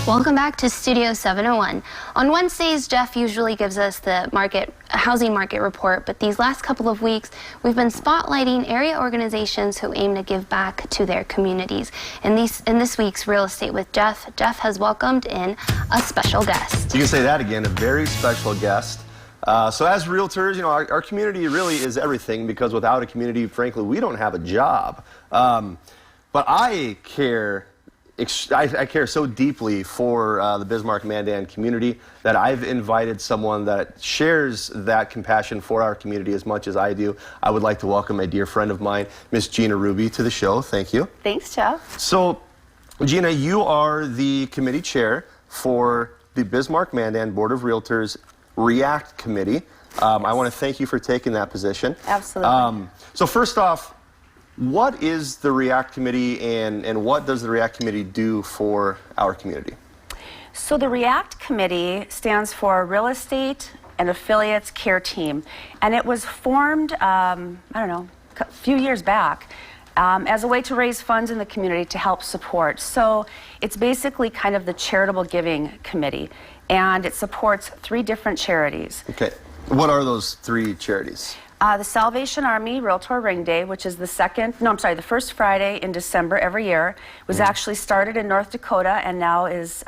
Welcome back to Studio 701. On Wednesdays, Jeff usually gives us the housing market report, but these last couple of weeks, we've been spotlighting area organizations who aim to give back to their communities. In this week's Real Estate with Jeff, Jeff has welcomed in a special guest. You can say that again, a very special guest. So as realtors, you know, our community really is everything, because without a community, frankly, we don't have a job. But I care so deeply for the Bismarck-Mandan community that I've invited someone that shares that compassion for our community as much as I do. I would like to welcome a dear friend of mine, Miss Gina Hruby, to the show. Thank you. Thanks, Jeff. So, Gina, you are the committee chair for the Bismarck-Mandan Board of Realtors React Committee. I want to thank you for taking that position. Absolutely. So first off, what is the React Committee, and what does the React Committee do for our community? So the React Committee stands for Real Estate and Affiliates Care Team, and it was formed, I don't know, a few years back as a way to raise funds in the community to help support. So it's basically kind of the charitable giving committee, and it supports 3 different charities. Okay. What are those 3 charities? The Salvation Army Realtor Ring Day, which is the first Friday in December every year. It was actually started in North Dakota, and now it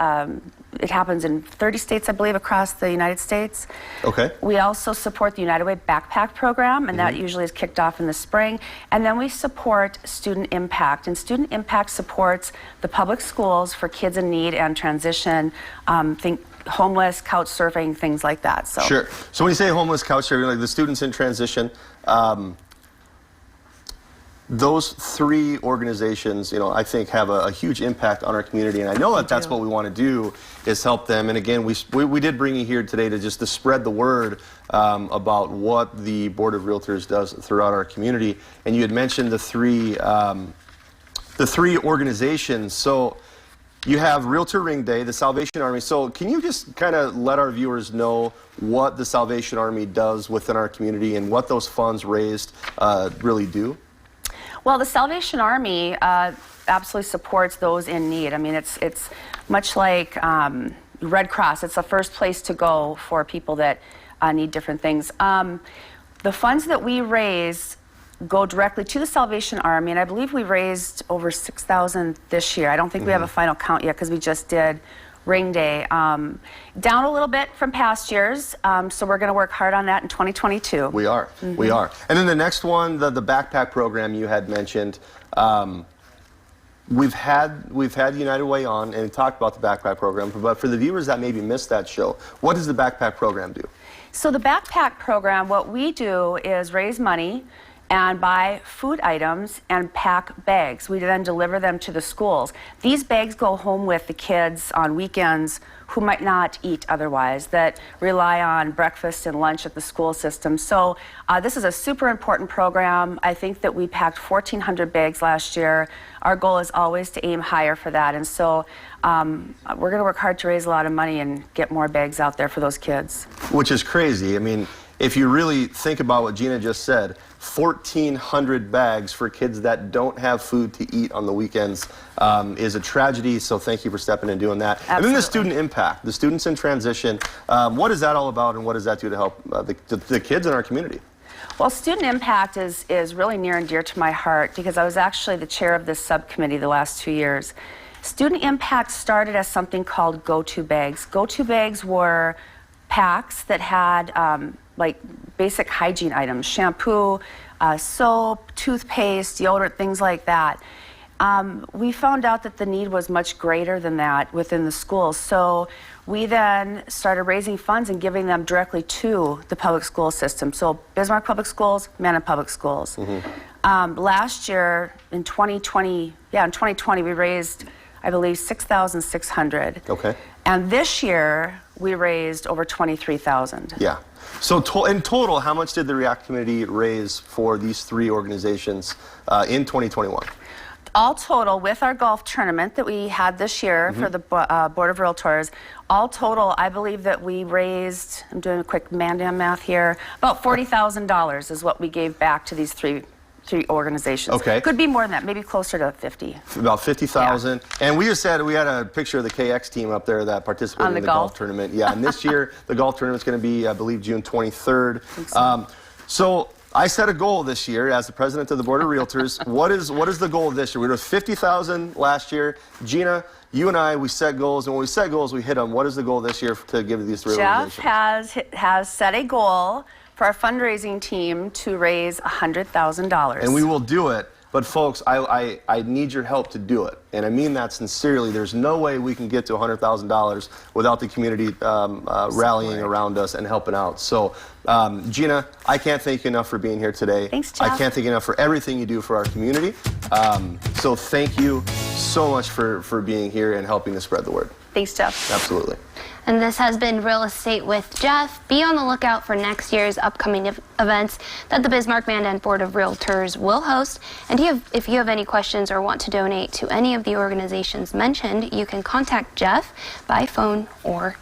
happens in 30 states, I believe, across the United States. Okay. We also support the United Way Backpack Program, and that usually is kicked off in the spring. And then we support Student Impact, and Student Impact supports the public schools for kids in need and transition, think homeless, couch surfing, things like that. So. Sure. So when you say homeless, couch surfing, like the students in transition, those 3 organizations, you know, I think have a huge impact on our community, and I know that that's what we want to do, is help them. And again, we did bring you here today to spread the word about what the Board of Realtors does throughout our community. And you had mentioned the 3 organizations. So you have Realtor Ring Day, the Salvation Army. So can you just kind of let our viewers know what the Salvation Army does within our community and what those funds raised really do? Well, the Salvation Army absolutely supports those in need. I mean, it's much like Red Cross. It's the first place to go for people that need different things. The funds that we raise go directly to the Salvation Army, and I believe we raised over $6,000 this year. I don't think we have a final count yet because we just did Ring Day. Down a little bit from past years, so we're going to work hard on that in 2022. We are. We are. And then the next one, the backpack program you had mentioned. We've had United Way on and talked about the backpack program, but for the viewers that maybe missed that show, what does the backpack program do? So the backpack program, what we do is raise money and buy food items and pack bags. We then deliver them to the schools. These bags go home with the kids on weekends who might not eat otherwise, that rely on breakfast and lunch at the school system. So this is a super important program. I think that we packed 1,400 bags last year. Our goal is always to aim higher for that. And so we're gonna work hard to raise a lot of money and get more bags out there for those kids. Which is crazy. I mean, if you really think about what Gina just said, 1,400 bags for kids that don't have food to eat on the weekends is a tragedy, so thank you for stepping in and doing that. Absolutely. And then the student impact, the students in transition, what is that all about, and what does that do to help the kids in our community? Well, student impact is really near and dear to my heart because I was actually the chair of this subcommittee the last 2 years. Student impact started as something called go-to bags. Go-to bags were packs that had like basic hygiene items, shampoo, soap, toothpaste, deodorant, things like that. We found out that the need was much greater than that within the schools. So we then started raising funds and giving them directly to the public school system. So Bismarck Public Schools, Mandan Public Schools. Last year, in 2020, we raised, I believe, $6,600. Okay. And this year, we raised over $23,000. Yeah. So in total, how much did the React Committee raise for these 3 organizations in 2021? All total, with our golf tournament that we had this year for the Board of Realtors, all total, I believe that we raised, I'm doing a quick Mandan math here, about $40,000 is what we gave back to these three three organizations. Okay. Could be more than that, maybe closer to 50. About 50,000. And we just said we had a picture of the KX team up there that participated On in the the golf golf? tournament. Yeah, and this year the golf tournament's going to be, I believe, June 23rd. So I set a goal this year as the president of the Board of Realtors. What is the goal this year? We were 50,000 last year. Gina, you and I, we set goals, and when we set goals, we hit them. What is the goal this year to give to these three Jeff organizations? has set a goal for our fundraising team to raise $100,000. And we will do it. But folks, I need your help to do it. And I mean that sincerely. There's no way we can get to $100,000 without the community rallying around us and helping out. So, Gina, I can't thank you enough for being here today. Thanks, Jeff. I can't thank you enough for everything you do for our community. So thank you so much for being here and helping to spread the word. Thanks, Jeff. Absolutely. And this has been Real Estate with Jeff. Be on the lookout for next year's upcoming events that the Bismarck-Mandan Board of Realtors will host. And if you have any questions or want to donate to any of the organizations mentioned, you can contact Jeff by phone or